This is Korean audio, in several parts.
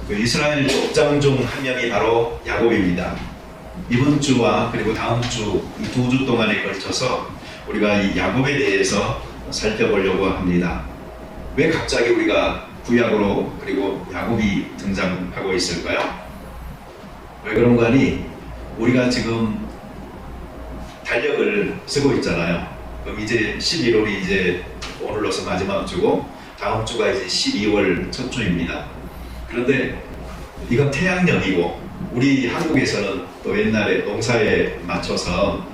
그 이스라엘 족장 중 한 명이 바로 야곱입니다. 이번 주와 그리고 다음 주 이 두 주 동안에 걸쳐서 우리가 이 야곱에 대해서 살펴보려고 합니다. 왜 갑자기 우리가 구약으로 그리고 야곱이 등장하고 있을까요? 왜 그런가 하니 우리가 지금 달력을 쓰고 있잖아요. 그럼 이제 11월이 이제 오늘로서 마지막 주고 다음 주가 이제 12월 첫 주입니다. 그런데 이건 태양력이고 우리 한국에서는 또 옛날에 농사에 맞춰서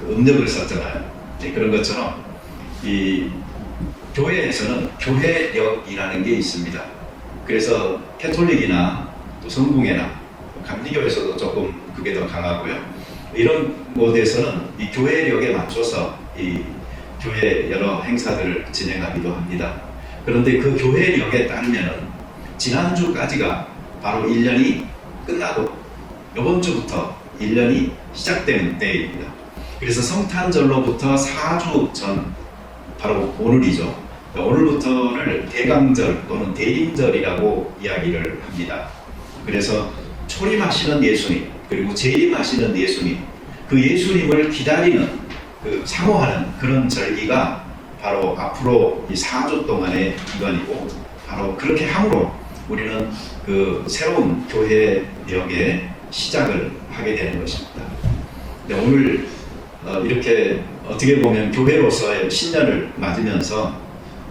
음력을 썼잖아요. 네, 그런 것처럼 이 교회에서는 교회력이라는 게 있습니다. 그래서 캐톨릭이나 또 성공회나 감리교에서도 조금 그게 더 강하고요. 이런 곳에서는 이 교회력에 맞춰서 이 교회 여러 행사들을 진행하기도 합니다. 그런데 그 교회력에 따르면은 지난주까지가 바로 1년이 끝나고 이번 주부터 1년이 시작되는 때입니다. 그래서 성탄절로부터 4주 전, 바로 오늘이죠. 오늘부터를 대강절 또는 대림절이라고 이야기를 합니다. 그래서 초림하시는 예수님, 그리고 재림하시는 예수님, 그 예수님을 기다리는, 그 사모하는 그런 절기가 바로 앞으로 이 4주 동안의 기간이고, 바로 그렇게 함으로 우리는 그 새로운 교회력의 시작을 하게 되는 것입니다. 오늘 이렇게 어떻게 보면 교회로서의 신년을 맞으면서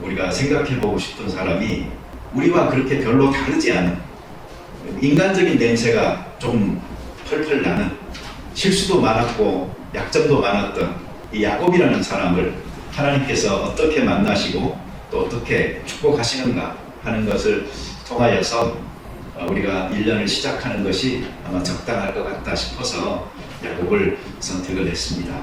우리가 생각해보고 싶은 사람이 우리와 그렇게 별로 다르지 않은 인간적인 냄새가 좀 펄펄 나는, 실수도 많았고 약점도 많았던 이 야곱이라는 사람을 하나님께서 어떻게 만나시고 또 어떻게 축복하시는가 하는 것을 통하여서 우리가 1년을 시작하는 것이 아마 적당할 것 같다 싶어서 야곱을 선택을 했습니다.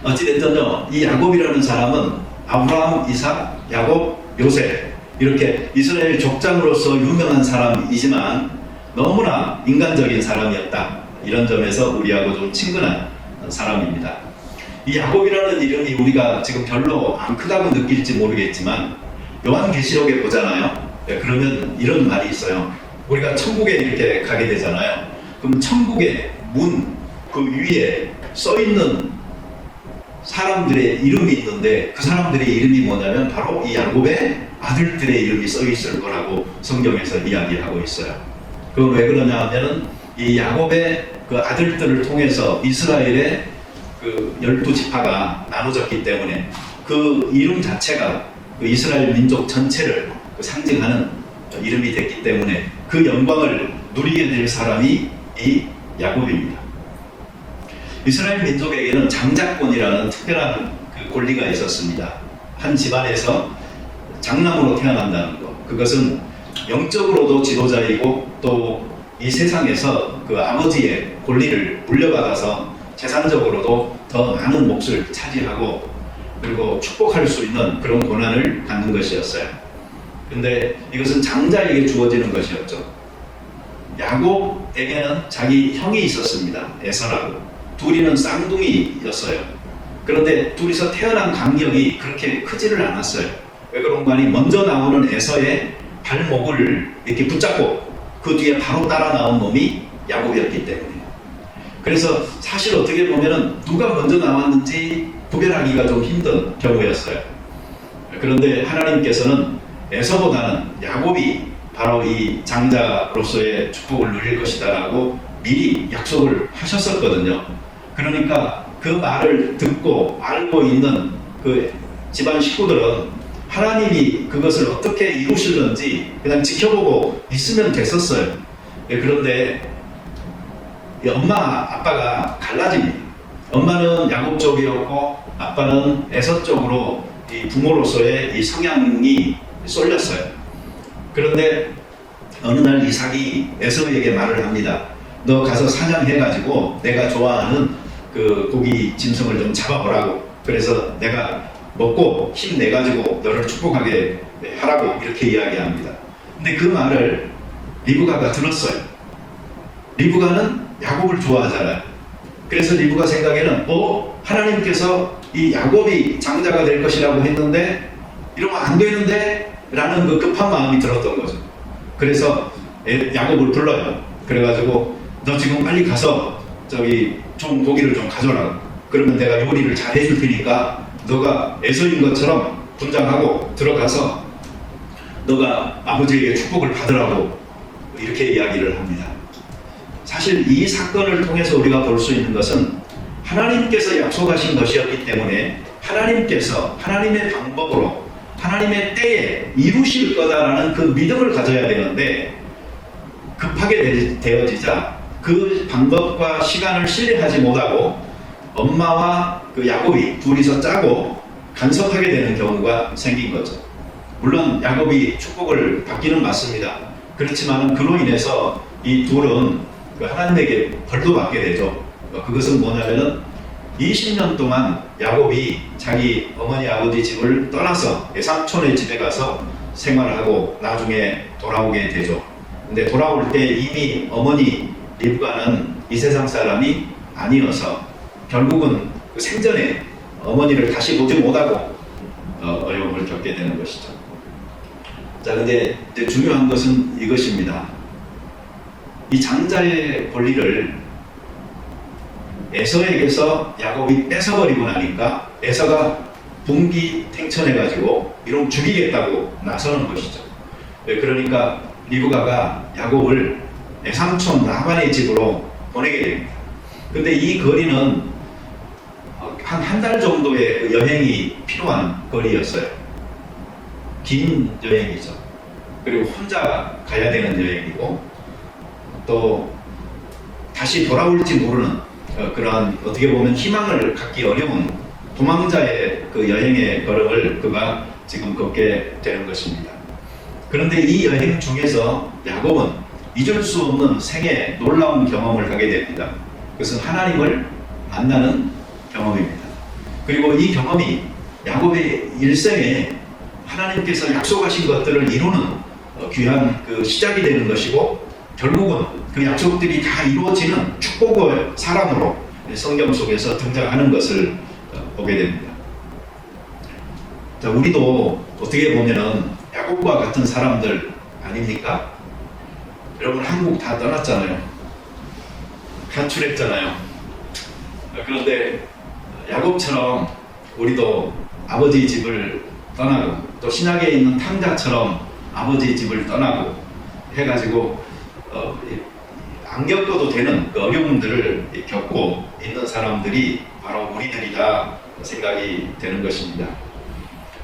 어찌됐든요, 이 야곱이라는 사람은 아브라함, 이삭, 야곱, 요셉 이렇게 이스라엘 족장으로서 유명한 사람이지만 너무나 인간적인 사람이었다. 이런 점에서 우리하고 좀 친근한 사람입니다. 이 야곱이라는 이름이 우리가 지금 별로 안 크다고 느낄지 모르겠지만 요한계시록에 보잖아요. 그러면 이런 말이 있어요. 우리가 천국에 이렇게 가게 되잖아요. 그럼 천국의 문 그 위에 써있는 사람들의 이름이 있는데 그 사람들의 이름이 뭐냐면 바로 이 야곱의 아들들의 이름이 써있을 거라고 성경에서 이야기하고 있어요. 그건 왜 그러냐 하면은 이 야곱의 그 아들들을 통해서 이스라엘의 그 12지파가 나눠졌기 때문에 그 이름 자체가 그 이스라엘 민족 전체를 상징하는 이름이 됐기 때문에 그 영광을 누리게 될 사람이 이 야곱입니다. 이스라엘 민족에게는 장자권이라는 특별한 그 권리가 있었습니다. 한 집안에서 장남으로 태어난다는 것, 그것은 영적으로도 지도자이고 또 이 세상에서 그 아버지의 권리를 물려받아서 재산적으로도 더 많은 몫을 차지하고 그리고 축복할 수 있는 그런 권한을 갖는 것이었어요. 근데 이것은 장자에게 주어지는 것이었죠. 야곱에게는 자기 형이 있었습니다. 에서라고. 둘이는 쌍둥이였어요. 그런데 둘이서 태어난 간격이 그렇게 크지를 않았어요. 왜 그런가 하니 먼저 나오는 에서의 발목을 이렇게 붙잡고 그 뒤에 바로 따라 나온 놈이 야곱이었기 때문에. 그래서 사실 어떻게 보면은 누가 먼저 나왔는지 구별하기가 좀 힘든 경우였어요. 그런데 하나님께서는 에서보다는 야곱이 바로 이 장자로서의 축복을 누릴 것이다라고 미리 약속을 하셨었거든요. 그러니까 그 말을 듣고 알고 있는 그 집안 식구들은 하나님이 그것을 어떻게 이루시는지 그냥 지켜보고 있으면 됐었어요. 그런데 엄마 아빠가 갈라집니다. 엄마는 야곱 쪽이었고 아빠는 에서 쪽으로 이 부모로서의 이 성향이 쏠렸어요. 그런데 어느 날 이삭이 에서에게 말을 합니다. 너 가서 사냥해가지고 내가 좋아하는 그 고기 짐승을 좀 잡아보라고. 그래서 내가 먹고 힘내가지고 너를 축복하게 하라고 이렇게 이야기합니다. 근데 그 말을 리브가가 들었어요. 리브가는 야곱을 좋아하잖아요. 그래서 리브가 생각에는 하나님께서 이 야곱이 장자가 될 것이라고 했는데 이러면 안 되는데 라는 그 급한 마음이 들었던 거죠. 그래서 야곱을 불러요. 그래가지고 너 지금 빨리 가서 저기 좋은 고기를 좀 가져라. 그러면 내가 요리를 잘 해줄 테니까 너가 에서인 것처럼 분장하고 들어가서 너가 아버지에게 축복을 받으라고 이렇게 이야기를 합니다. 사실 이 사건을 통해서 우리가 볼 수 있는 것은 하나님께서 약속하신 것이었기 때문에 하나님께서 하나님의 방법으로 하나님의 때에 이루실 거다라는 그 믿음을 가져야 되는데 급하게 되어지자 그 방법과 시간을 신뢰하지 못하고 엄마와 그 야곱이 둘이서 짜고 간섭하게 되는 경우가 생긴 거죠. 물론 야곱이 축복을 받기는 맞습니다. 그렇지만 그로 인해서 이 둘은 하나님에게 벌도 받게 되죠. 그것은 뭐냐면은 20년 동안 야곱이 자기 어머니 아버지 집을 떠나서 삼촌의 집에 가서 생활하고 나중에 돌아오게 되죠. 근데 돌아올 때 이미 어머니 리브가는 이 세상 사람이 아니어서 결국은 그 생전에 어머니를 다시 보지 못하고 어려움을 겪게 되는 것이죠. 자, 근데 이제 중요한 것은 이것입니다. 이 장자의 권리를 에서에게서 야곱이 뺏어버리고 나니까 에서가 분기탱천해가지고 이놈 죽이겠다고 나서는 것이죠. 그러니까 리브가가 야곱을 외삼촌 라반의 집으로 보내게 됩니다. 근데 이 거리는 한 달 정도의 여행이 필요한 거리였어요. 긴 여행이죠. 그리고 혼자 가야 되는 여행이고 또 다시 돌아올지 모르는 그러한 어떻게 보면 희망을 갖기 어려운 도망자의 그 여행의 걸음을 그가 지금 걷게 되는 것입니다. 그런데 이 여행 중에서 야곱은 잊을 수 없는 생애 놀라운 경험을 하게 됩니다. 그것은 하나님을 만나는 경험입니다. 그리고 이 경험이 야곱의 일생에 하나님께서 약속하신 것들을 이루는 귀한 그 시작이 되는 것이고 결국은 그 약속들이 다 이루어지는 축복의 사람으로 성경 속에서 등장하는 것을 보게 됩니다. 자, 우리도 어떻게 보면은 야곱과 같은 사람들 아닙니까? 여러분 한국 다 떠났잖아요. 가출했잖아요. 그런데 야곱처럼 우리도 아버지 집을 떠나고 또 신약에 있는 탕자처럼 아버지 집을 떠나고 해가지고 안 겪어도 되는 그 어려움들을 겪고 있는 사람들이 바로 우리들이다 생각이 되는 것입니다.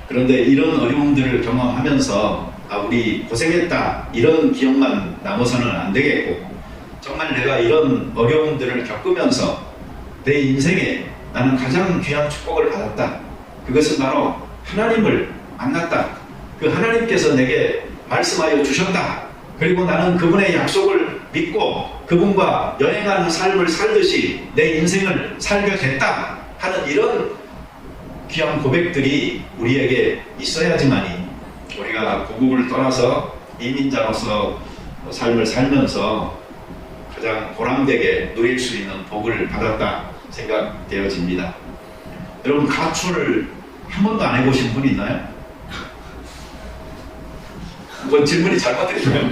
그런데 이런 어려움들을 경험하면서 우리 고생했다 이런 기억만 남아서는 안 되겠고 정말 내가 이런 어려움들을 겪으면서 내 인생에 나는 가장 귀한 축복을 받았다. 그것은 바로 하나님을 만났다. 그 하나님께서 내게 말씀하여 주셨다. 그리고 나는 그분의 약속을 믿고 그분과 여행하는 삶을 살듯이 내 인생을 살게 됐다 하는 이런 귀한 고백들이 우리에게 있어야지만이 우리가 고국을 떠나서 이민자로서 삶을 살면서 가장 보람되게 누릴 수 있는 복을 받았다 생각되어집니다. 여러분 가출을 한 번도 안 해보신 분 있나요? 뭐 질문이 잘못됐나요?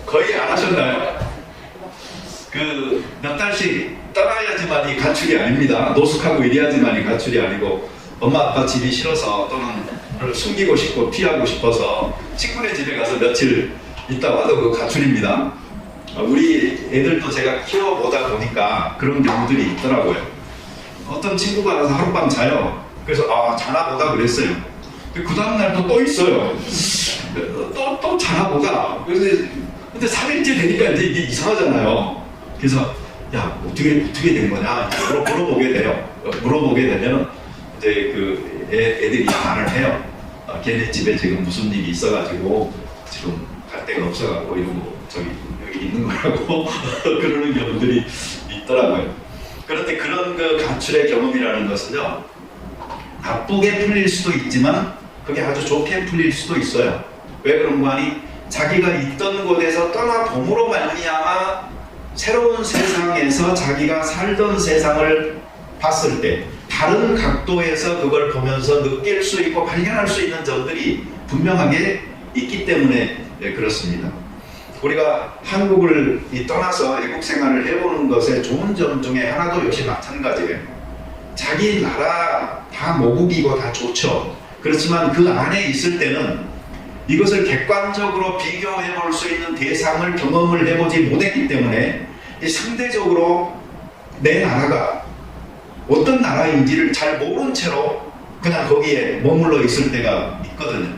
거의 안 하셨나요? 그 몇 달씩 떠나야지만이 가출이 아닙니다. 노숙하고 이래야지만이 가출이 아니고 엄마 아빠 집이 싫어서 또는 숨기고 싶고 피하고 싶어서 친구네 집에 가서 며칠 있다 와도 그 가출입니다. 우리 애들도 제가 키워보다 보니까 그런 경우들이 있더라고요. 어떤 친구가 가서 하룻밤 자요. 그래서 자나 보다 그랬어요. 그 다음날 또 있어요. 또 자나 보다. 그래서 근데 3일째 되니까 이제 이게 이상하잖아요. 그래서 야 어떻게 된 거냐 물어보게 돼요. 물어보게 되면 이제 그 애들이 말을 해요. 걔네 집에 지금 무슨 일이 있어가지고 지금 갈 데가 없어가지고 이러고 저기 여기 있는 거라고 그러는 경우들이 있더라고요. 그런데 그런 그 가출의 경험이라는 것은요 나쁘게 풀릴 수도 있지만 그게 아주 좋게 풀릴 수도 있어요. 왜 그런 거 하니? 자기가 있던 곳에서 떠나봄으로 말미암아 새로운 세상에서 자기가 살던 세상을 봤을 때 다른 각도에서 그걸 보면서 느낄 수 있고 발견할 수 있는 점들이 분명하게 있기 때문에 그렇습니다. 우리가 한국을 떠나서 애국 생활을 해보는 것의 좋은 점 중에 하나도 역시 마찬가지예요. 자기 나라 다 모국이고 다 좋죠. 그렇지만 그 안에 있을 때는 이것을 객관적으로 비교해 볼 수 있는 대상을 경험을 해보지 못했기 때문에 상대적으로 내 나라가 어떤 나라인지를 잘 모른 채로 그냥 거기에 머물러 있을 때가 있거든요.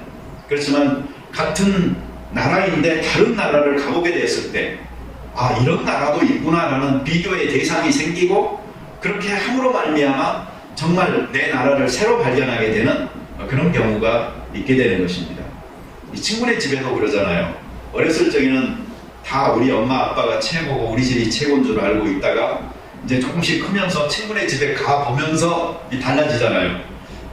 그렇지만 같은 나라인데 다른 나라를 가보게 됐을 때 이런 나라도 있구나라는 비교의 대상이 생기고 그렇게 함으로 말미암아 정말 내 나라를 새로 발견하게 되는 그런 경우가 있게 되는 것입니다. 이 친구네 집에도 그러잖아요. 어렸을 적에는 다 우리 엄마 아빠가 최고고 우리 집이 최고인 줄 알고 있다가 이제 조금씩 크면서 친구네 집에 가보면서 달라지잖아요.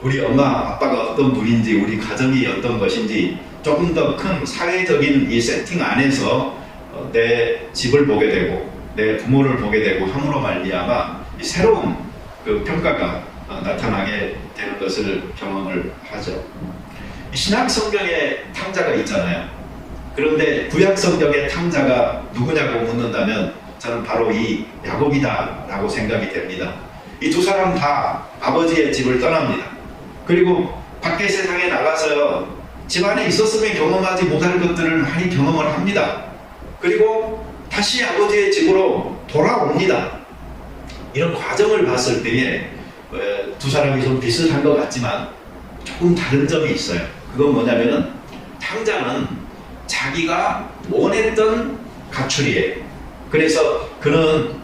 우리 엄마 아빠가 어떤 분인지 우리 가정이 어떤 것인지 조금 더 큰 사회적인 이 세팅 안에서 내 집을 보게 되고 내 부모를 보게 되고 함으로 말미암아 이 새로운 그 평가가 나타나게 되는 것을 경험을 하죠. 신약 성경에 탕자가 있잖아요. 그런데 구약 성경의 탕자가 누구냐고 묻는다면 저는 바로 이 야곱이다 라고 생각이 됩니다. 이 두 사람 다 아버지의 집을 떠납니다. 그리고 밖에 세상에 나가서 집안에 있었으면 경험하지 못할 것들을 많이 경험을 합니다. 그리고 다시 아버지의 집으로 돌아옵니다. 이런 과정을 봤을 때에 두 사람이 좀 비슷한 것 같지만 조금 다른 점이 있어요. 그건 뭐냐면은 탕자는 자기가 원했던 가출이에요. 그래서 그는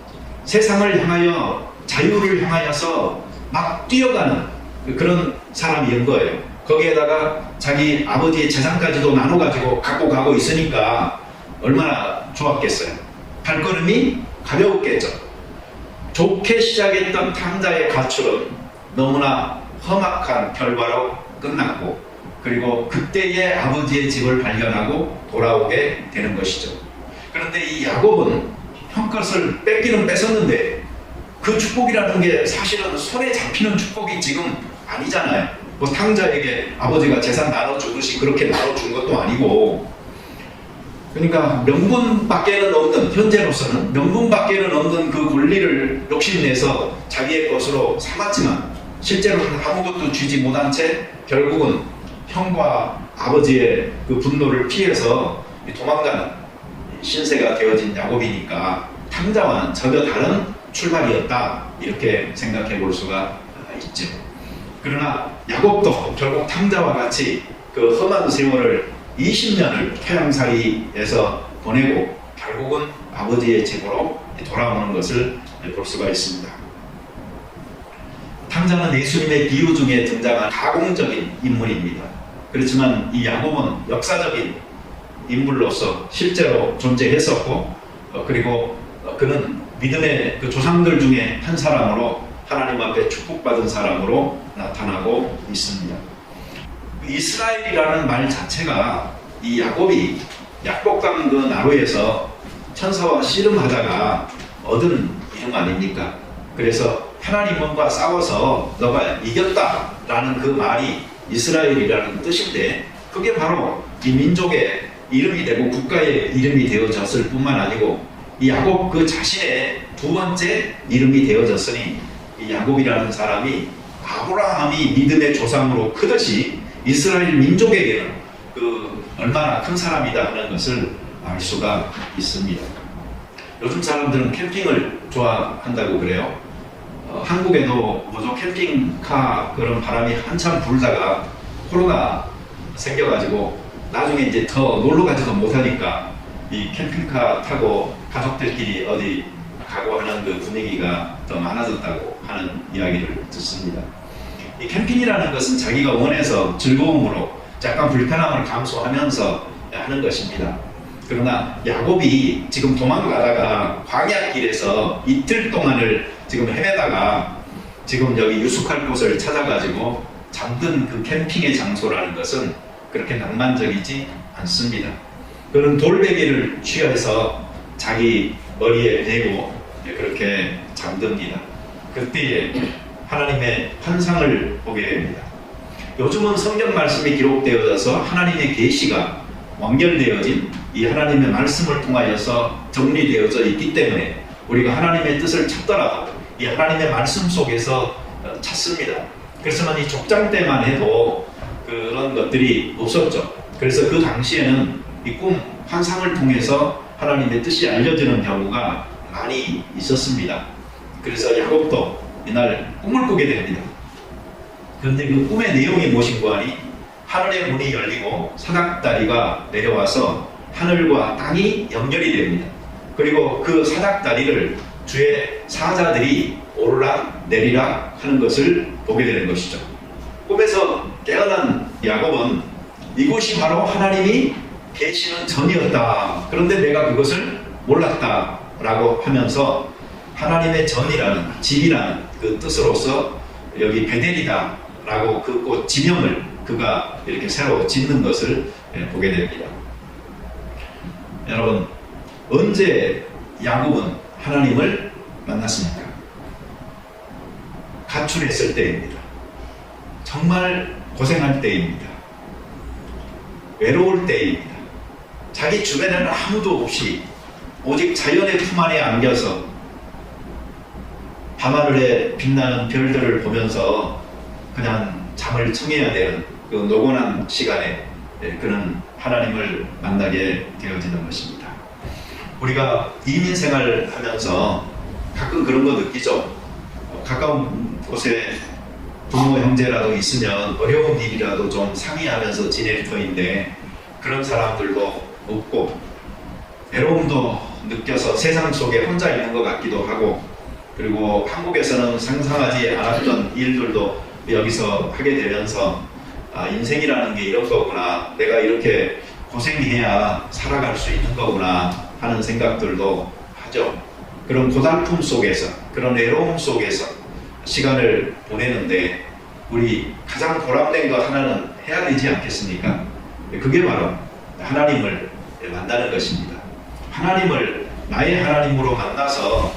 세상을 향하여 자유를 향하여서 막 뛰어가는 그런 사람이었던 거예요. 거기에다가 자기 아버지의 재산까지도 나눠가지고 갖고 가고 있으니까 얼마나 좋았겠어요. 발걸음이 가벼웠겠죠. 좋게 시작했던 탕자의 가출은 너무나 험악한 결과로 끝났고 그리고 그때의 아버지의 집을 발견하고 돌아오게 되는 것이죠. 그런데 이 야곱은 형 것을 뺏기는 뺏었는데 그 축복이라는 게 사실은 손에 잡히는 축복이 지금 아니잖아요. 뭐 탕자에게 아버지가 재산 나눠주듯이 그렇게 나눠준 것도 아니고 그러니까 명분밖에는 없는 현재로서는 명분밖에는 없는 그 권리를 욕심내서 자기의 것으로 삼았지만 실제로는 아무것도 쥐지 못한 채 결국은 형과 아버지의 그 분노를 피해서 도망가는 신세가 되어진 야곱이니까 탕자와는 전혀 다른 출발이었다 이렇게 생각해 볼 수가 있죠. 그러나 야곱도 결국 탕자와 같이 그 험한 세월을 20년을 태양살이에서 보내고 결국은 아버지의 집으로 돌아오는 것을 볼 수가 있습니다. 탕자는 예수님의 비유 중에 등장한 가공적인 인물입니다. 그렇지만 이 야곱은 역사적인 인물로서 실제로 존재했었고 그리고 그는 믿음의 그 조상들 중에 한 사람으로 하나님 앞에 축복받은 사람으로 나타나고 있습니다. 이스라엘이라는 말 자체가 이 야곱이 약복강 그 나루에서 천사와 씨름하다가 얻은 이름 아닙니까? 그래서 하나님과 싸워서 너가 이겼다라는 그 말이 이스라엘이라는 뜻인데 그게 바로 이 민족의 이름이 되고 국가의 이름이 되어졌을 뿐만 아니고 이 야곱 그 자신의 두 번째 이름이 되어졌으니 이 야곱이라는 사람이 아브라함이 믿음의 조상으로 크듯이 이스라엘 민족에게는 그 얼마나 큰 사람이다 하는 것을 알 수가 있습니다. 요즘 사람들은 캠핑을 좋아한다고 그래요. 한국에도 뭐죠 캠핑카 그런 바람이 한참 불다가 코로나 생겨가지고 나중에 이제 더 놀러 가지도 못하니까 이 캠핑카 타고 가족들끼리 어디 가고 하는 그 분위기가 더 많아졌다고 하는 이야기를 듣습니다. 이 캠핑이라는 것은 자기가 원해서 즐거움으로 약간 불편함을 감수하면서 하는 것입니다. 그러나 야곱이 지금 도망가다가 광야길에서 이틀 동안을 지금 헤매다가 지금 여기 유숙할 곳을 찾아가지고 잠든 그 캠핑의 장소라는 것은 그렇게 낭만적이지 않습니다. 그는 돌베개를 취해서 자기 머리에 대고 그렇게 잠듭니다. 그때에 하나님의 환상을 보게 됩니다. 요즘은 성경 말씀이 기록되어져서 하나님의 계시가 완결되어진 이 하나님의 말씀을 통하여서 정리되어져 있기 때문에 우리가 하나님의 뜻을 찾더라도 이 하나님의 말씀 속에서 찾습니다. 그래서는 이 족장 때만 해도 그런 것들이 없었죠. 그래서 그 당시에는 이 꿈, 환상을 통해서 하나님의 뜻이 알려지는 경우가 많이 있었습니다. 그래서 야곱도 이날 꿈을 꾸게 됩니다. 그런데 그 꿈의 내용이 무엇인가 하니 하늘의 문이 열리고 사닥다리가 내려와서 하늘과 땅이 연결이 됩니다. 그리고 그 사닥다리를 주의 사자들이 오르락 내리락 하는 것을 보게 되는 것이죠. 꿈에서 깨어난 야곱은 이곳이 바로 하나님이 계시는 전이었다. 그런데 내가 그것을 몰랐다 라고 하면서 하나님의 전이라는 집이라는 그 뜻으로서 여기 베델이다 라고 그 꽃 지명을 그가 이렇게 새로 짓는 것을 보게 됩니다. 여러분, 언제 야곱은 하나님을 만났습니까? 가출했을 때입니다. 정말 고생할 때입니다. 외로울 때입니다. 자기 주변에는 아무도 없이 오직 자연의 품 안에 안겨서 밤하늘에 빛나는 별들을 보면서 그냥 잠을 청해야 되는 그 노곤한 시간에 그는 하나님을 만나게 되어지는 것입니다. 우리가 이민 생활을 하면서 가끔 그런 거 느끼죠. 가까운 곳에 부모 형제라도 있으면 어려운 일이라도 좀 상의하면서 지낼 터인데 그런 사람들도 없고 외로움도 느껴서 세상 속에 혼자 있는 것 같기도 하고, 그리고 한국에서는 상상하지 않았던 일들도 여기서 하게 되면서 인생이라는 게 이런 거구나, 내가 이렇게 고생해야 살아갈 수 있는 거구나 하는 생각들도 하죠. 그런 고달픔 속에서, 그런 외로움 속에서 시간을 보내는데 우리 가장 보람된 것 하나는 해야 되지 않겠습니까? 그게 바로 하나님을 만나는 것입니다. 하나님을 나의 하나님으로 만나서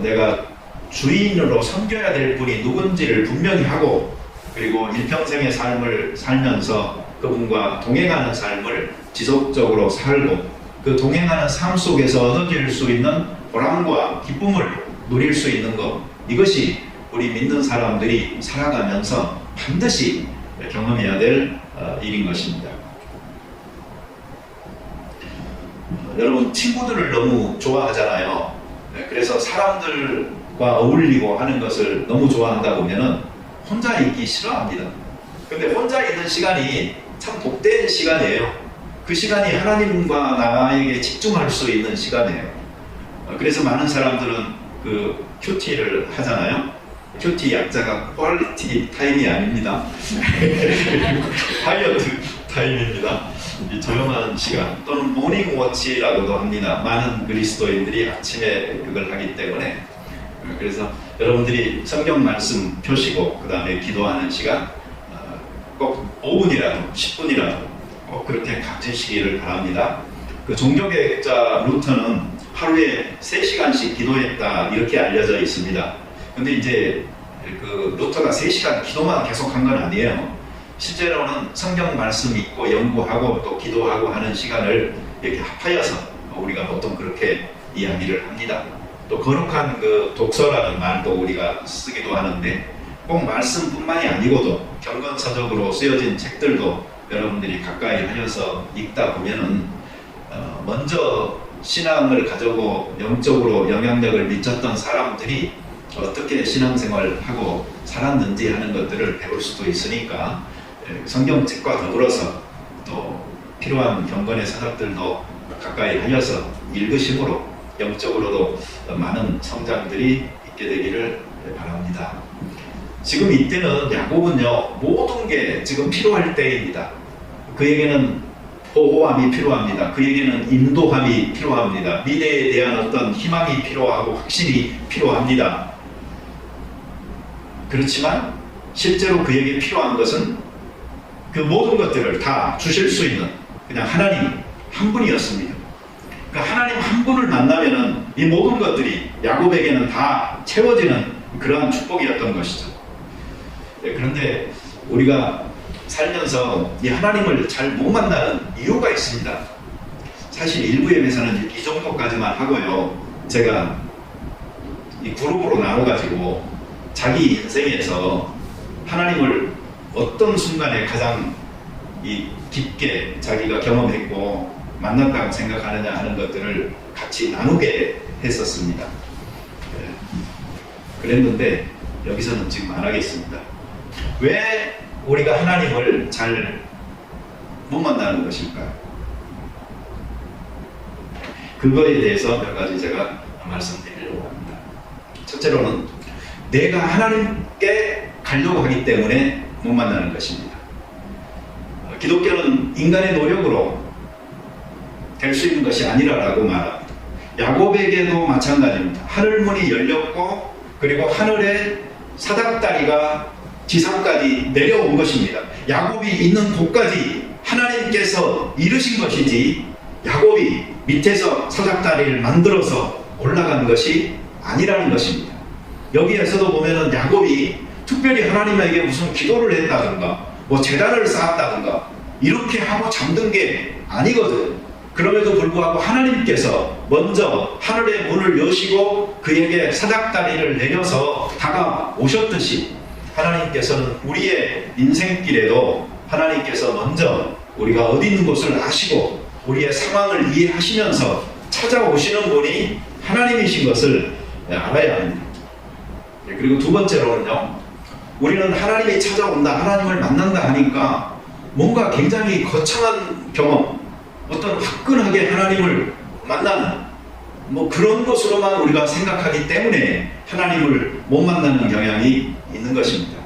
내가 주인으로 섬겨야 될 분이 누군지를 분명히 하고, 그리고 일평생의 삶을 살면서 그분과 동행하는 삶을 지속적으로 살고, 그 동행하는 삶 속에서 얻어질 수 있는 보람과 기쁨을 누릴 수 있는 것, 이것이 우리 믿는 사람들이 살아가면서 반드시 경험해야 될 일인 것입니다. 여러분, 친구들을 너무 좋아하잖아요. 그래서 사람들과 어울리고 하는 것을 너무 좋아하다 보면은 혼자 있기 싫어합니다. 근데 혼자 있는 시간이 참 복된 시간이에요. 그 시간이 하나님과 나에게 집중할 수 있는 시간이에요. 그래서 많은 사람들은 그 큐티를 하잖아요. 큐티 약자가 퀄리티 타임이 아닙니다. 다이어트 타임입니다. 이 조용한 시간 또는 모닝워치라고도 합니다. 많은 그리스도인들이 아침에 그걸 하기 때문에. 그래서 여러분들이 성경 말씀 펴시고 그 다음에 기도하는 시간 꼭 5분이라도 10분이라도 꼭 그렇게 가지시기를 바랍니다. 그 종교개혁자 루터는 하루에 3시간씩 기도했다 이렇게 알려져 있습니다. 근데 이제 그 루터가 3시간 기도만 계속 한 건 아니에요. 실제로는 성경 말씀 읽고 연구하고 또 기도하고 하는 시간을 이렇게 합하여서 우리가 보통 그렇게 이야기를 합니다. 또 거룩한 그 독서라는 말도 우리가 쓰기도 하는데 꼭 말씀뿐만이 아니고도 경건서적으로 쓰여진 책들도 여러분들이 가까이 하셔서 읽다 보면은 먼저 신앙을 가지고 영적으로 영향력을 미쳤던 사람들이 어떻게 신앙생활을 하고 살았는지 하는 것들을 배울 수도 있으니까 성경책과 더불어서 또 필요한 경건의 서적들도 가까이 하셔서 읽으심으로 영적으로도 많은 성장들이 있게 되기를 바랍니다. 지금 이때는 야곱은요, 모든 게 지금 필요할 때입니다. 그에게는 보호함이 필요합니다. 그에게는 인도함이 필요합니다. 미래에 대한 어떤 희망이 필요하고 확신이 필요합니다. 그렇지만 실제로 그에게 필요한 것은 그 모든 것들을 다 주실 수 있는 그냥 하나님 한 분이었습니다. 그 하나님 한 분을 만나면은 이 모든 것들이 야곱에게는 다 채워지는 그러한 축복이었던 것이죠. 그런데 우리가 살면서 이 하나님을 잘 못 만나는 이유가 있습니다. 사실 일부 예배에서는 이 정도까지만 하고요. 제가 이 그룹으로 나눠가지고 자기 인생에서 하나님을 어떤 순간에 가장 이 깊게 자기가 경험했고 만났다고 생각하느냐 하는 것들을 같이 나누게 했었습니다. 그랬는데 여기서는 지금 안 하겠습니다. 왜 우리가 하나님을 잘 못 만나는 것일까요? 그거에 대해서 몇 가지 제가 말씀드리려고 합니다. 첫째로는 내가 하나님께 가려고 하기 때문에 못 만나는 것입니다. 기독교는 인간의 노력으로 될 수 있는 것이 아니라고 말합니다. 야곱에게도 마찬가지입니다. 하늘문이 열렸고 그리고 하늘에 사닥다리가 지상까지 내려온 것입니다. 야곱이 있는 곳까지 하나님께서 이루신 것이지 야곱이 밑에서 사닥다리를 만들어서 올라간 것이 아니라는 것입니다. 여기에서도 보면은 야곱이 특별히 하나님에게 무슨 기도를 했다든가 뭐 제단을 쌓았다든가 이렇게 하고 잠든 게 아니거든. 그럼에도 불구하고 하나님께서 먼저 하늘의 문을 여시고 그에게 사닥다리를 내려서 다가오셨듯이 하나님께서는 우리의 인생길에도 하나님께서 먼저 우리가 어디 있는 곳을 아시고 우리의 상황을 이해하시면서 찾아오시는 분이 하나님이신 것을 알아야 합니다. 그리고 두 번째로는요, 우리는 하나님이 찾아온다, 하나님을 만난다 하니까 뭔가 굉장히 거창한 경험, 어떤 화끈하게 하나님을 만나는 뭐 그런 것으로만 우리가 생각하기 때문에 하나님을 못 만나는 경향이 있는 것입니다.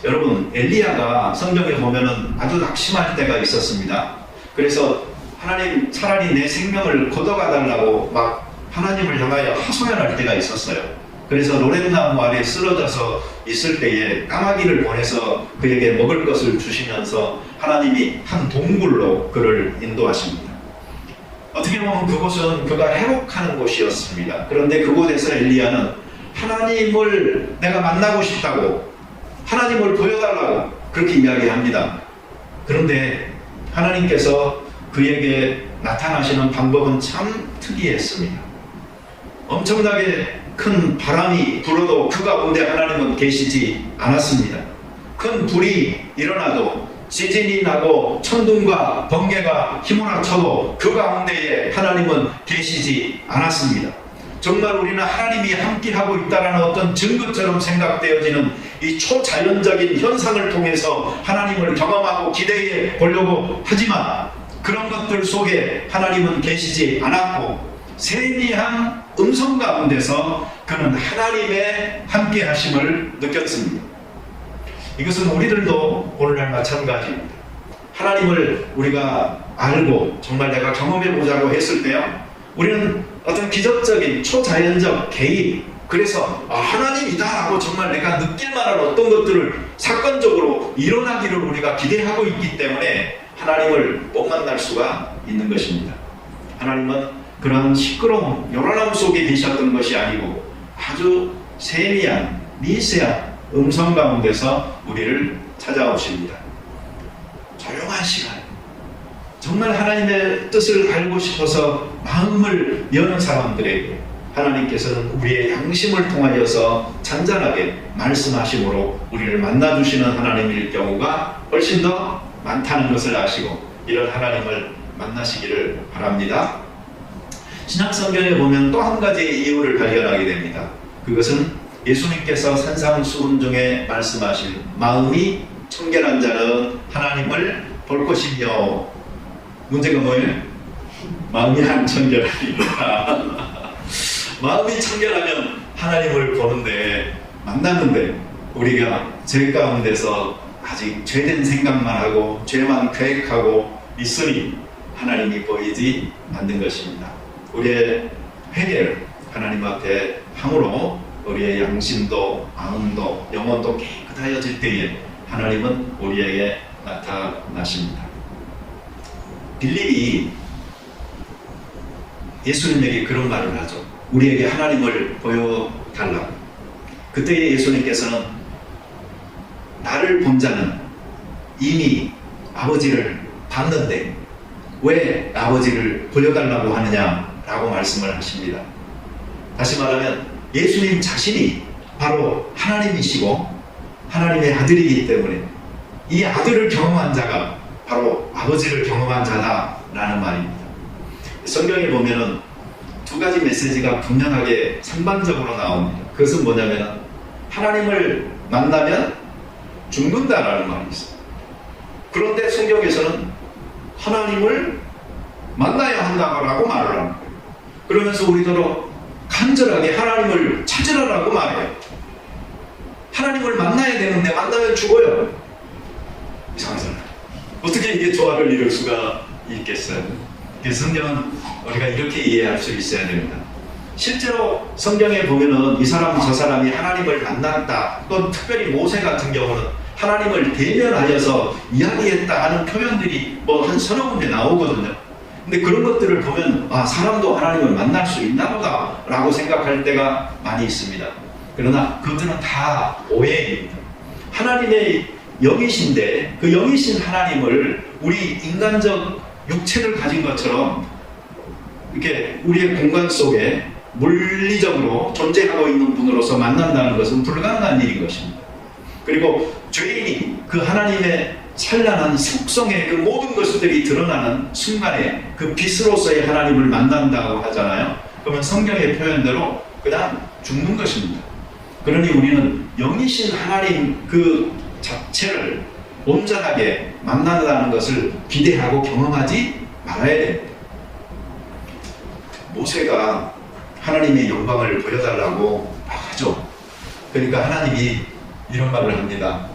여러분, 엘리야가 성경에 보면은 아주 낙심할 때가 있었습니다. 그래서 하나님 차라리 내 생명을 걷어가달라고 막 하나님을 향하여 하소연할 때가 있었어요. 그래서 로렌나무 아래 쓰러져서 있을 때에 까마귀를 보내서 그에게 먹을 것을 주시면서 하나님이 한 동굴로 그를 인도하십니다. 어떻게 보면 그곳은 그가 회복하는 곳이었습니다. 그런데 그곳에서 엘리야는 하나님을 내가 만나고 싶다고, 하나님을 보여달라고 그렇게 이야기합니다. 그런데 하나님께서 그에게 나타나시는 방법은 참 특이했습니다. 엄청나게 큰 바람이 불어도 그 가운데 하나님은 계시지 않았습니다. 큰 불이 일어나도, 지진이 나고 천둥과 번개가 휘몰아쳐도 그 가운데에 하나님은 계시지 않았습니다. 정말 우리는 하나님이 함께하고 있다는 어떤 증거처럼 생각되어지는 이 초자연적인 현상을 통해서 하나님을 경험하고 기대해 보려고 하지만 그런 것들 속에 하나님은 계시지 않았고 세미한 음성 가운데서 그는 하나님의 함께 하심을 느꼈습니다. 이것은 우리들도 오늘날 마찬가지입니다. 하나님을 우리가 알고 정말 내가 경험해 보자고 했을 때요, 우리는 어떤 기적적인 초자연적 개입, 그래서 하나님이다 라고 정말 내가 느낄 만한 어떤 것들을 사건적으로 일어나기를 우리가 기대하고 있기 때문에 하나님을 못 만날 수가 있는 것입니다. 하나님은 그런 시끄러운 요란함 속에 계셨던 것이 아니고 아주 세미한 미세한 음성 가운데서 우리를 찾아오십니다. 조용한 시간, 정말 하나님의 뜻을 알고 싶어서 마음을 여는 사람들에게 하나님께서는 우리의 양심을 통하여서 잔잔하게 말씀하심으로 우리를 만나주시는 하나님일 경우가 훨씬 더 많다는 것을 아시고 이런 하나님을 만나시기를 바랍니다. 신약성경에 보면 또 한 가지 이유를 발견하게 됩니다. 그것은 예수님께서 산상수훈 중에 말씀하신 마음이 청결한 자는 하나님을 볼 것이며, 문제가 뭐예요? 마음이 안 청결하니까 마음이 청결하면 하나님을 보는데 만났는데 우리가 죄 가운데서 아직 죄된 생각만 하고 죄만 계획하고 있으니 하나님이 보이지 않는 것입니다. 우리의 회개를 하나님 앞에 함으로 우리의 양심도 마음도 영혼도 깨끗하여질 때에 하나님은 우리에게 나타나십니다. 빌립이 예수님에게 그런 말을 하죠. 우리에게 하나님을 보여달라고. 그때 예수님께서는 나를 본 자는 이미 아버지를 봤는데 왜 아버지를 보여달라고 하느냐라고 말씀을 하십니다. 다시 말하면 예수님 자신이 바로 하나님이시고 하나님의 아들이기 때문에 이 아들을 경험한 자가 바로 아버지를 경험한 자다라는 말입니다. 성경에 보면은 두 가지 메시지가 분명하게 상반적으로 나옵니다. 그것은 뭐냐면 하나님을 만나면 죽는다라는 말이 있어요. 그런데 성경에서는 하나님을 만나야 한다고 말을 합니다. 그러면서 우리도 간절하게 하나님을 찾으라고 말해요. 하나님을 만나야 되는데 만나면 죽어요. 이상하잖아요. 어떻게 이게 조화를 이룰 수가 있겠어요? 그래서 성경은 우리가 이렇게 이해할 수 있어야 됩니다. 실제로 성경에 보면은 이 사람 저 사람이 하나님을 만났다, 또 특별히 모세 같은 경우는 하나님을 대면하여서 이야기했다 하는 표현들이 뭐 한 서너 군데 나오거든요. 근데 그런 것들을 보면 아, 사람도 하나님을 만날 수 있나 보다 라고 생각할 때가 많이 있습니다. 그러나 그것들은 다 오해입니다. 하나님의 영이신데 그 영이신 하나님을 우리 인간적 육체를 가진 것처럼 이렇게 우리의 공간 속에 물리적으로 존재하고 있는 분으로서 만난다는 것은 불가능한 일인 것입니다. 그리고 죄인이 그 하나님의 찬란한 속성의 그 모든 것들이 드러나는 순간에 그 빛으로서의 하나님을 만난다고 하잖아요. 그러면 성경의 표현대로 그냥 죽는 것입니다. 그러니 우리는 영이신 하나님 그 자체를 온전하게 만난다는 것을 기대하고 경험하지 말아야 됩니다. 모세가 하나님의 영광을 보여달라고 하죠. 그러니까 하나님이 이런 말을 합니다.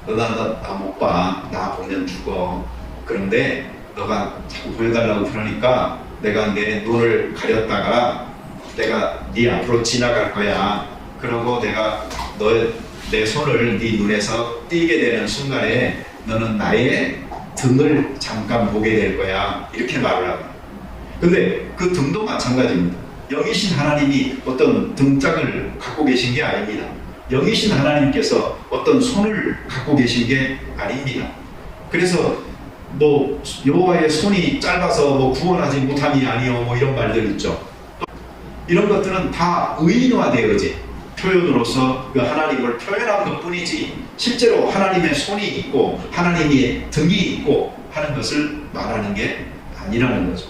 나 못 봐. 나 보면 죽어. 그런데 너가 자꾸 보여달라고 그러니까 내가 내 눈을 가렸다가 내가 네 앞으로 지나갈 거야. 그러고 내가 내 손을 네 눈에서 띄게 되는 순간에 너는 나의 등을 잠깐 보게 될 거야. 이렇게 말을 합니다. 근데 그 등도 마찬가지입니다. 영이신 하나님이 어떤 등짝을 갖고 계신 게 아닙니다. 영이신 하나님께서 어떤 손을 갖고 계신 게 아닙니다. 그래서 뭐 여호와의 손이 짧아서 뭐 구원하지 못함이 아니요 뭐 이런 말들 있죠. 이런 것들은 다 의인화되어진 표현으로서 그 하나님을 표현한 것뿐이지 실제로 하나님의 손이 있고 하나님의 등이 있고 하는 것을 말하는 게 아니라는 거죠.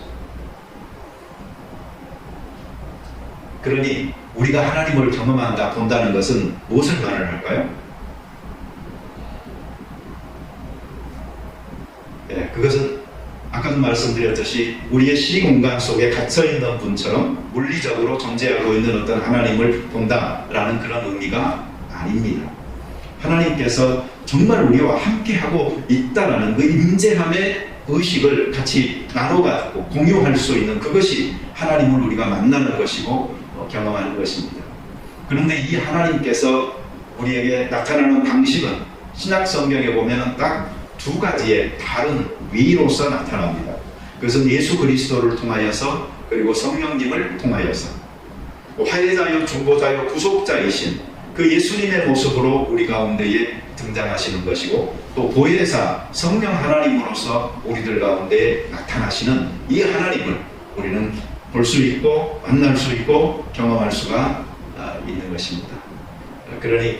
그러니 우리가 하나님을 경험한다, 본다는 것은 무엇을 말을 할까요? 네, 그것은 아까도 말씀드렸듯이 우리의 시공간 속에 갇혀있는 분처럼 물리적으로 존재하고 있는 어떤 하나님을 본다라는 그런 의미가 아닙니다. 하나님께서 정말 우리와 함께하고 있다라는 그 임재함의 의식을 같이 나눠가지고 공유할 수 있는 그것이 하나님을 우리가 만나는 것이고 경험하는 것입니다. 그런데 이 하나님께서 우리에게 나타나는 방식은 신약 성경에 보면 딱 두 가지의 다른 위로서 나타납니다. 그것은 예수 그리스도를 통하여서 그리고 성령님을 통하여서 화해자요 중보자요 구속자이신 그 예수님의 모습으로 우리 가운데에 등장하시는 것이고 또 보혜사 성령 하나님으로서 우리들 가운데 나타나시는 이 하나님을 우리는 볼 수 있고 만날 수 있고 경험할 수가 있는 것입니다. 그러니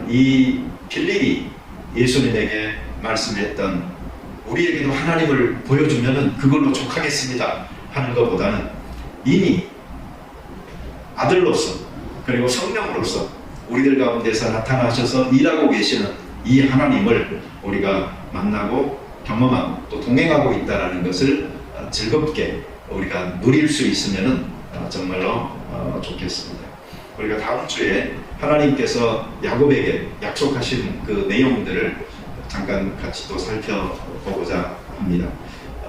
이 빌립이 예수님에게 말씀했던 우리에게도 하나님을 보여주면 그걸로 족하겠습니다 하는 것보다는 이미 아들로서 그리고 성령으로서 우리들 가운데서 나타나셔서 일하고 계시는 이 하나님을 우리가 만나고 경험하고 또 동행하고 있다는 것을 즐겁게 우리가 누릴 수 있으면 정말로 좋겠습니다. 우리가 다음 주에 하나님께서 야곱에게 약속하신 그 내용들을 잠깐 같이 또 살펴보고자 합니다.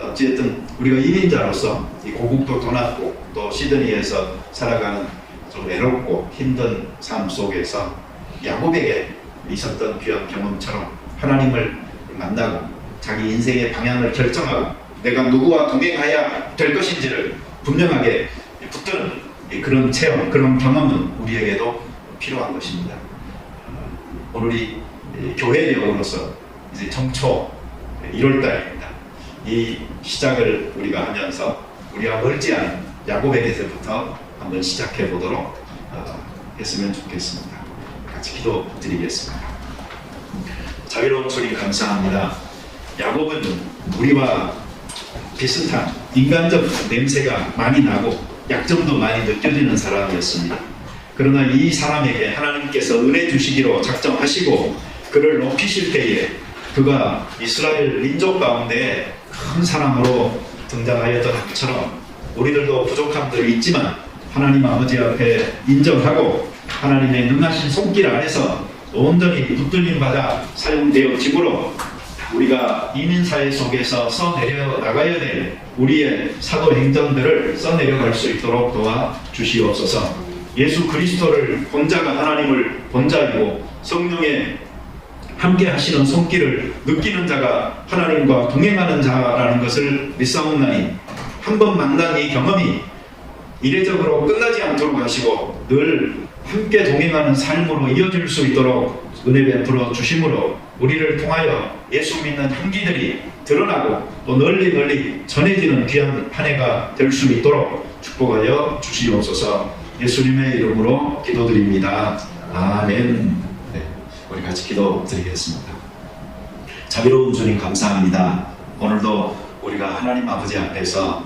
어쨌든 우리가 1인자로서 이 고국도 낮고 또 시드니에서 살아가는 좀 외롭고 힘든 삶 속에서 야곱에게 있었던 귀한 경험처럼 하나님을 만나고 자기 인생의 방향을 결정하고 내가 누구와 동행해야 될 것인지를 분명하게 붙드는 그런 체험, 그런 경험은 우리에게도 필요한 것입니다. 오늘 이 교회력으로서 이제 정초 1월달입니다. 이 시작을 우리가 하면서 우리가 멀지 않은 야곱에게서부터 한번 시작해 보도록 했으면 좋겠습니다. 같이 기도드리겠습니다. 자비로운 주님 감사합니다. 야곱은 우리와 비슷한 인간적 냄새가 많이 나고 약점도 많이 느껴지는 사람이었습니다. 그러나 이 사람에게 하나님께서 은혜 주시기로 작정하시고 그를 높이실 때에 그가 이스라엘 민족 가운데 큰 사람으로 등장하였던 것처럼 우리들도 부족함들이 있지만 하나님 아버지 앞에 인정하고 하나님의 능하신 손길 안에서 온전히 붙들림 받아 사용되어지므로 우리가 이민사회 속에서 써내려 나가야 될 우리의 사도 행전들을 써내려갈 수 있도록 도와주시옵소서. 예수 그리스도를 본자가 하나님을 본자이고 성령의 함께 하시는 손길을 느끼는 자가 하나님과 동행하는 자라는 것을 믿사옵나니 한 번 만난 이 경험이 이례적으로 끝나지 않도록 하시고 늘 함께 동행하는 삶으로 이어질 수 있도록 은혜 베풀어 주심으로 우리를 통하여 예수 믿는 향기들이 드러나고 또 널리 전해지는 귀한 한 해가 될 수 있도록 축복하여 주시옵소서. 예수님의 이름으로 기도드립니다. 아멘. 네, 우리 같이 기도드리겠습니다. 자비로운 주님 감사합니다. 오늘도 우리가 하나님 아버지 앞에서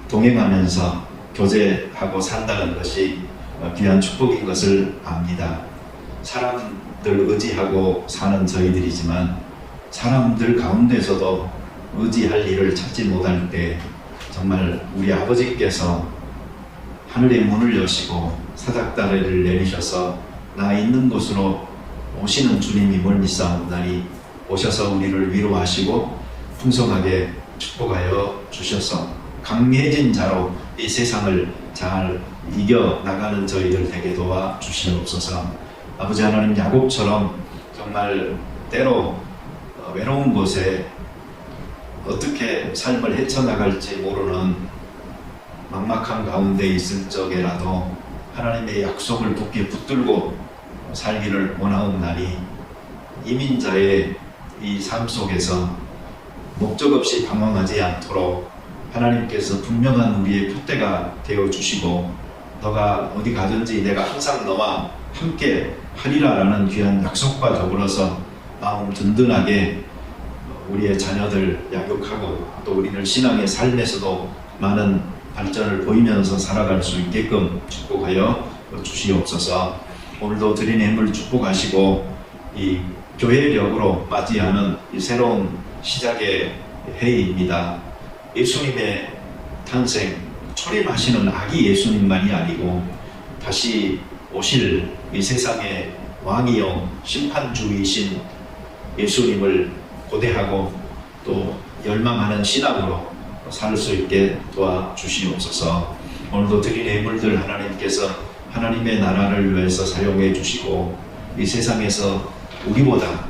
동행하면서 교제하고 산다는 것이 귀한 축복인 것을 압니다. 사람들 의지하고 사는 저희들이지만 사람들 가운데서도 의지할 일을 찾지 못할 때 정말 우리 아버지께서 하늘의 문을 여시고 사닥다리를 내리셔서 나 있는 곳으로 오시는 주님임을 믿사옵나니 오셔서 우리를 위로하시고 풍성하게 축복하여 주셔서 강해진 자로 이 세상을 잘 이겨나가는 저희들 되게 도와 주시옵소서. 아버지 하나님, 야곱처럼 정말 때로 외로운 곳에 어떻게 삶을 헤쳐나갈지 모르는 막막한 가운데 있을 적에라도 하나님의 약속을 굳게 붙들고 살기를 원하옵나니 이민자의 이 삶 속에서 목적 없이 방황하지 않도록 하나님께서 분명한 우리의 표대가 되어주시고 너가 어디 가든지 내가 항상 너와 함께 하리라라는 귀한 약속과 더불어서 마음 든든하게 우리의 자녀들 양육하고 또 우리는 신앙의 삶에서도 많은 발전을 보이면서 살아갈 수 있게끔 축복하여 주시옵소서. 오늘도 드린 예물 축복하시고 이 교회력으로 맞이하는 이 새로운 시작의 해입니다. 예수님의 탄생, 초림하시는 아기 예수님만이 아니고 다시 오실 이 세상의 왕이요 심판주이신 예수님을 고대하고 또 열망하는 신앙으로 살 수 있게 도와주시옵소서. 오늘도 드린 예물들 하나님께서 하나님의 나라를 위해서 사용해 주시고 이 세상에서 우리보다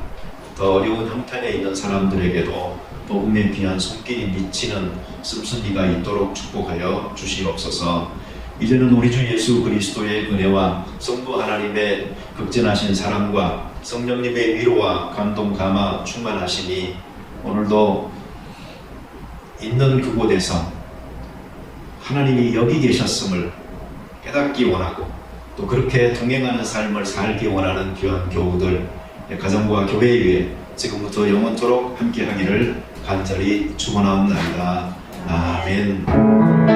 더 어려운 형편에 있는 사람들에게도 복음의 귀한 손길이 미치는 씀씀이가 있도록 축복하여 주시옵소서. 이제는 우리 주 예수 그리스도의 은혜와 성부 하나님의 극진하신 사랑과 성령님의 위로와 감동 감화 충만하시니 오늘도 있는 그곳에서 하나님이 여기 계셨음을 깨닫기 원하고 또 그렇게 동행하는 삶을 살기 원하는 귀한 교우들 가정과 교회 위에 지금부터 영원토록 함께하기를 간절히 축원하옵나이다. 아멘.